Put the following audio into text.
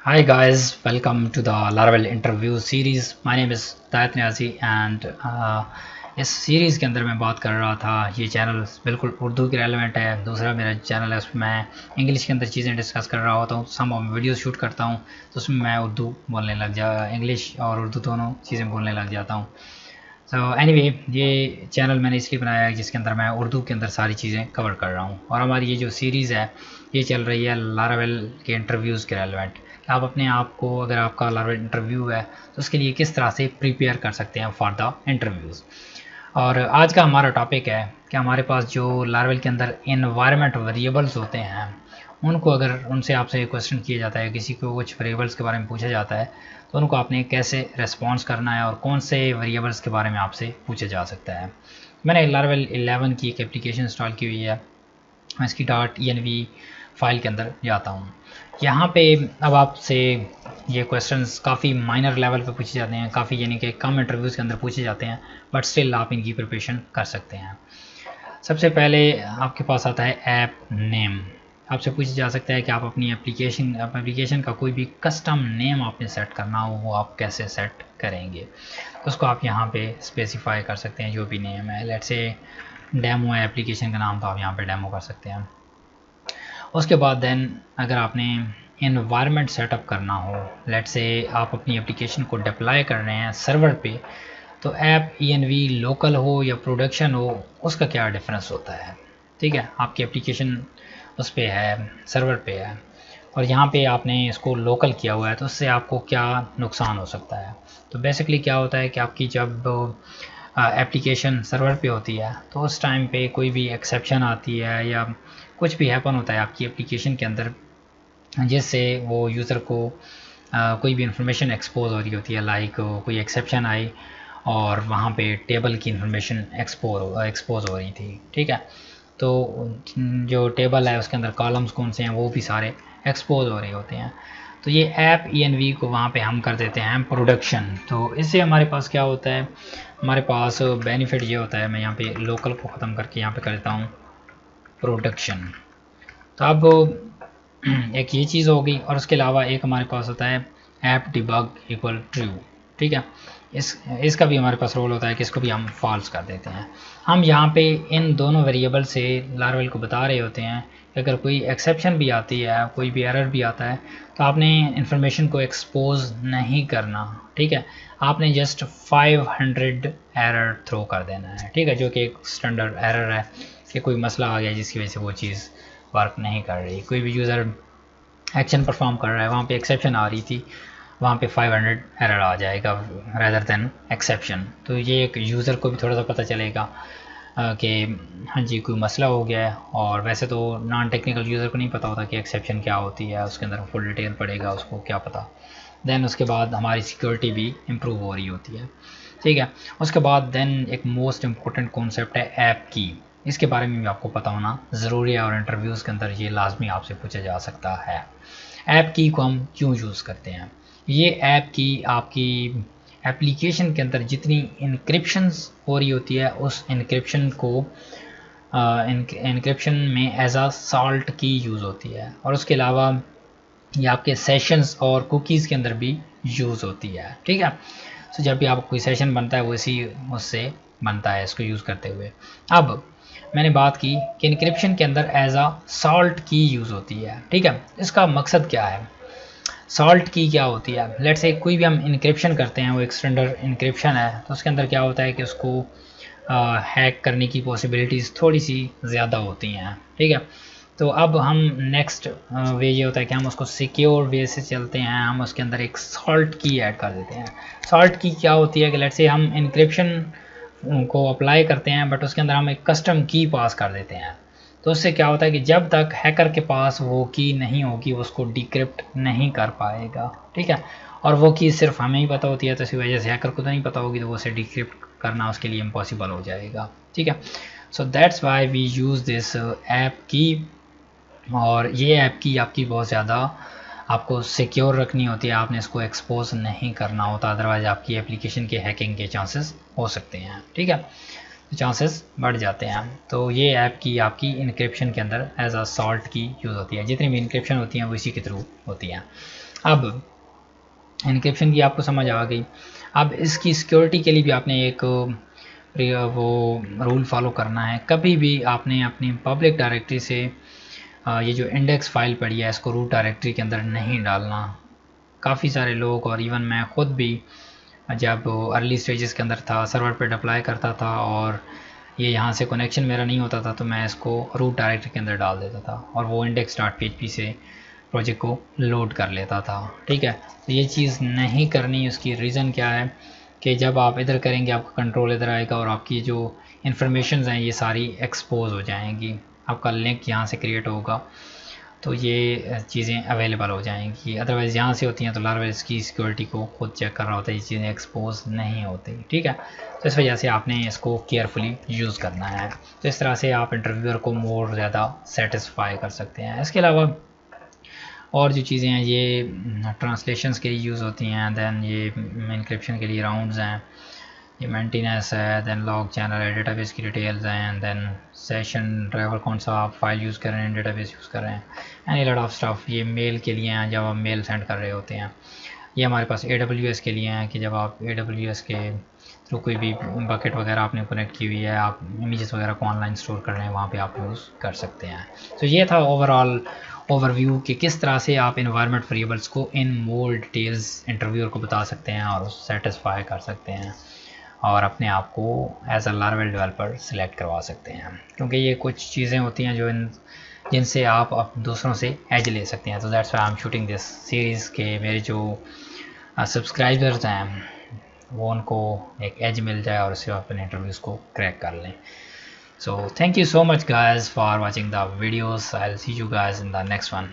Hi guys, welcome to the Laravel interview series. My name is Tayyab Niazi and इस series के अंदर मैं बात कर रहा था। ये चैनल बिल्कुल उर्दू की रेलेवेंट है। दूसरा मेरा चैनल है, उसमें मैं इंग्लिश के अंदर चीज़ें डिस्कस कर रहा होता हूँ। सम वीडियोस शूट करता हूँ तो उसमें मैं उर्दू बोलने लग जा इंग्लिश और उर्दू दोनों चीज़ें बोलने लग जाता हूँ। सो एनीवे, ये चैनल मैंने इसलिए बनाया है जिसके अंदर मैं उर्दू के अंदर सारी चीज़ें कवर कर रहा हूँ। और हमारी ये जो सीरीज़ है ये चल रही है लारावेल के इंटरव्यूज़ के रेलेवेंट। आप अपने आप को, अगर आपका लारावेल इंटरव्यू है तो उसके लिए किस तरह से प्रिपेयर कर सकते हैं फॉर द इंटरव्यूज़। और आज का हमारा टॉपिक है कि हमारे पास जो लारावेल के अंदर इन्वायरमेंट वेरिएबल्स होते हैं, उनको अगर उनसे आपसे क्वेश्चन किया जाता है, किसी को कुछ वेरिएबल्स के बारे में पूछा जाता है, तो उनको आपने कैसे रिस्पॉन्स करना है और कौन से वेरिएबल्स के बारे में आपसे पूछा जा सकता है। मैंने लारावेल 11 की एक एप्लीकेशन इंस्टॉल की हुई है। मैं इसकी .env फाइल के अंदर जाता हूँ। यहाँ पे अब आपसे ये क्वेश्चंस काफ़ी माइनर लेवल पे पूछे जाते हैं, काफ़ी यानी कि कम इंटरव्यूज़ के अंदर पूछे जाते हैं, बट स्टिल आप इनकी प्रिपरेशन कर सकते हैं। सबसे पहले आपके पास आता है ऐप नेम। आपसे पूछा जा सकता है कि आप अपनी एप्लीकेशन का कोई भी कस्टम नेम आपने सेट करना हो, वो आप कैसे सेट करेंगे। तो उसको आप यहाँ पे स्पेसिफाई कर सकते हैं, जो भी नेम है। लेट्स से डेमो है एप्लीकेशन का नाम, तो आप यहाँ पे डेमो कर सकते हैं। उसके बाद देन अगर आपने इन्वायरमेंट सेटअप करना हो, लेट्स से आप अपनी एप्लीकेशन को डिप्लॉय कर रहे हैं सर्वर पे, तो ऐप env लोकल हो या प्रोडक्शन हो, उसका क्या डिफरेंस होता है। ठीक है, आपकी एप्लीकेशन उस पर है, सर्वर पे है, और यहाँ पे आपने इसको लोकल किया हुआ है, तो उससे आपको क्या नुकसान हो सकता है। तो बेसिकली क्या होता है कि आपकी जब एप्लीकेशन सर्वर पे होती है तो उस टाइम पे कोई भी एक्सेप्शन आती है या कुछ भी हैपन होता है आपकी एप्लीकेशन के अंदर, जिससे वो यूज़र को कोई भी इंफॉर्मेशन एक्सपोज हो रही होती है, लाइक कोई एक्सेप्शन आई और वहाँ पे टेबल की इंफॉर्मेशन एक्सपोज हो रही थी। ठीक है, तो जो टेबल है उसके अंदर कॉलम्स कौन से हैं वो भी सारे एक्सपोज हो रहे होते हैं। तो ये ऐप env को वहाँ पे हम कर देते हैं प्रोडक्शन। तो इससे हमारे पास क्या होता है, हमारे पास बेनिफिट ये होता है, मैं यहाँ पे लोकल को ख़त्म करके यहाँ पे कर देता हूँ प्रोडक्शन। तो अब एक ये चीज़ हो गई, और उसके अलावा एक हमारे पास होता है ऐप डिबग इक्वल ट्रू। ठीक है, इसका भी हमारे पास रोल होता है कि इसको भी हम फॉल्स कर देते हैं। हम यहाँ पे इन दोनों वेरिएबल से लारावेल को बता रहे होते हैं कि अगर कोई एक्सेप्शन भी आती है, कोई भी एरर भी आता है, तो आपने इन्फॉर्मेशन को एक्सपोज नहीं करना। ठीक है, आपने जस्ट 500 एरर थ्रो कर देना है। ठीक है, जो कि एक स्टैंडर्ड एरर है कि कोई मसला आ गया जिसकी वजह से वो चीज़ वर्क नहीं कर रही, कोई भी यूज़र एक्शन परफॉर्म कर रहा है, वहाँ पे एक्सेप्शन आ रही थी, वहाँ पे 500 एरर आ जाएगा रेदर देन एक्सेप्शन। तो ये एक यूज़र को भी थोड़ा सा पता चलेगा कि हाँ जी कोई मसला हो गया है। और वैसे तो नॉन टेक्निकल यूज़र को नहीं पता होता कि एक्सेप्शन क्या होती है, उसके अंदर फुल डिटेल पड़ेगा, उसको क्या पता। देन उसके बाद हमारी सिक्योरिटी भी इम्प्रूव हो रही होती है। ठीक है, उसके बाद देन एक मोस्ट इम्पोर्टेंट कॉन्सेप्ट है ऐप की। इसके बारे में भी आपको पता होना ज़रूरी है, और इंटरव्यूज़ के अंदर ये लाजमी आपसे पूछा जा सकता है। ऐप की को हम क्यों यूज़ करते हैं। ये ऐप की आपकी एप्लीकेशन के अंदर जितनी इनक्रिप्शंस हो रही होती है, उस इनक्रिप्शन को इनक्रिप्शन में एज आ सॉल्ट की यूज़ होती है, और उसके अलावा ये आपके सेशंस और कुकीज़ के अंदर भी यूज़ होती है। ठीक है, तो जब भी आपको कोई सेशन बनता है वो इसी उससे बनता है, इसको यूज़ करते हुए। अब मैंने बात की कि इनक्रिप्शन के अंदर एज आ सॉल्ट की यूज़ होती है। ठीक है, इसका मकसद क्या है, सॉल्ट की क्या होती है। लेट्स से कोई भी हम इनक्रिप्शन करते हैं, वो एक स्टैंडर्ड इनक्रिप्शन है, तो उसके अंदर क्या होता है कि उसको हैक करने की पॉसिबिलिटीज़ थोड़ी सी ज़्यादा होती हैं। ठीक है, तो अब हम नेक्स्ट वे ये होता है कि हम उसको सिक्योर वे से चलते हैं, हम उसके अंदर एक सॉल्ट की ऐड कर देते हैं। सॉल्ट की क्या होती है कि लेट्स से हम इनक्रिप्शन को अप्लाई करते हैं, बट उसके अंदर हम एक कस्टम की पास कर देते हैं। तो उससे क्या होता है कि जब तक हैकर के पास वो की नहीं होगी, वो उसको डिक्रिप्ट नहीं कर पाएगा। ठीक है, और वो की सिर्फ हमें ही पता होती है, तो इसी वजह से हैकर को तो नहीं पता होगी, तो वो उसे डिक्रिप्ट करना उसके लिए इम्पॉसिबल हो जाएगा। ठीक है, so that's why we use this app की। और ये ऐप की आपकी बहुत ज़्यादा आपको सिक्योर रखनी होती है, आपने इसको एक्सपोज नहीं करना होता, अदरवाइज़ आपकी एप्लीकेशन के हैकिंग के चांसेस हो सकते हैं। ठीक है, चांसेस बढ़ जाते हैं। तो ये ऐप की आपकी इनक्रिप्शन के अंदर एज अ सॉल्ट की यूज़ होती है, जितनी भी इनक्रिप्शन होती हैं वो इसी के थ्रू होती हैं। अब इनक्रिप्शन की आपको समझ आ गई। अब इसकी सिक्योरिटी के लिए भी आपने एक वो रूल फॉलो करना है। कभी भी आपने अपनी पब्लिक डायरेक्टरी से ये जो इंडेक्स फाइल पड़ी है इसको रूट डायरेक्टरी के अंदर नहीं डालना। काफ़ी सारे लोग और इवन मैं ख़ुद भी जब अर्ली स्टेजेस के अंदर था, सर्वर पे अप्लाई करता था और ये यहाँ से कनेक्शन मेरा नहीं होता था, तो मैं इसको रूट डायरेक्टरी के अंदर डाल देता था और वो index.php से प्रोजेक्ट को लोड कर लेता था। ठीक है, तो ये चीज़ नहीं करनी। उसकी रीज़न क्या है कि जब आप इधर करेंगे आपका कंट्रोल इधर आएगा और आपकी जो इन्फॉर्मेशन हैं ये सारी एक्सपोज हो जाएंगी। आपका लिंक यहाँ से क्रिएट होगा तो ये चीज़ें अवेलेबल हो जाएंगी। अदरवाइज़ यहाँ से होती हैं तो लारावेल इसकी सिक्योरिटी को खुद चेक कर रहा होता है, ये चीज़ें एक्सपोज नहीं होती। ठीक है, तो इस वजह से आपने इसको केयरफुली यूज़ करना है। तो इस तरह से आप इंटरव्यूअर को मोर ज़्यादा सेटिस्फाई कर सकते हैं। इसके अलावा और जो चीज़ें हैं ये ट्रांसलेशंस के लिए यूज़ होती हैं, दैन ये इनक्रिप्शन के लिए राउंड्स हैं, ये मेंटेनेंस है, दैन लॉग चैनल है, डेटाबेस की डिटेल्स हैं, दैन सेशन ड्राइवर कौन सा आप फाइल यूज़ कर रहे हैं, डेटाबेस यूज़ कर रहे हैं, एनी लॉट ऑफ स्टफ। ये मेल के लिए हैं जब आप मेल सेंड कर रहे होते हैं। ये हमारे पास AWS के लिए हैं कि जब आप AWS के थ्रू कोई भी बकेट वगैरह आपने कनेक्ट की हुई है, आप इमेजेस वगैरह को ऑनलाइन स्टोर कर रहे हैं, वहाँ पे आप यूज़ कर सकते हैं। तो ये था ओवरऑल ओवरव्यू कि किस तरह से आप इन्वायरमेंट वेरिएबल्स को इन मोर डिटेल्स इंटरव्यूअर को बता सकते हैं और सेटिस्फाई कर सकते हैं और अपने आप को as a Laravel developer select करवा सकते हैं। क्योंकि ये कुछ चीज़ें होती हैं जो जिनसे आप दूसरों से एज ले सकते हैं। तो that's why I am shooting this series के मेरे जो सब्सक्राइबर्स हैं वो उनको एक एज मिल जाए और उससे अपने इंटरव्यूज़ को क्रैक कर लें। So thank you so much guys for watching the videos. I'll see you guys in the next one.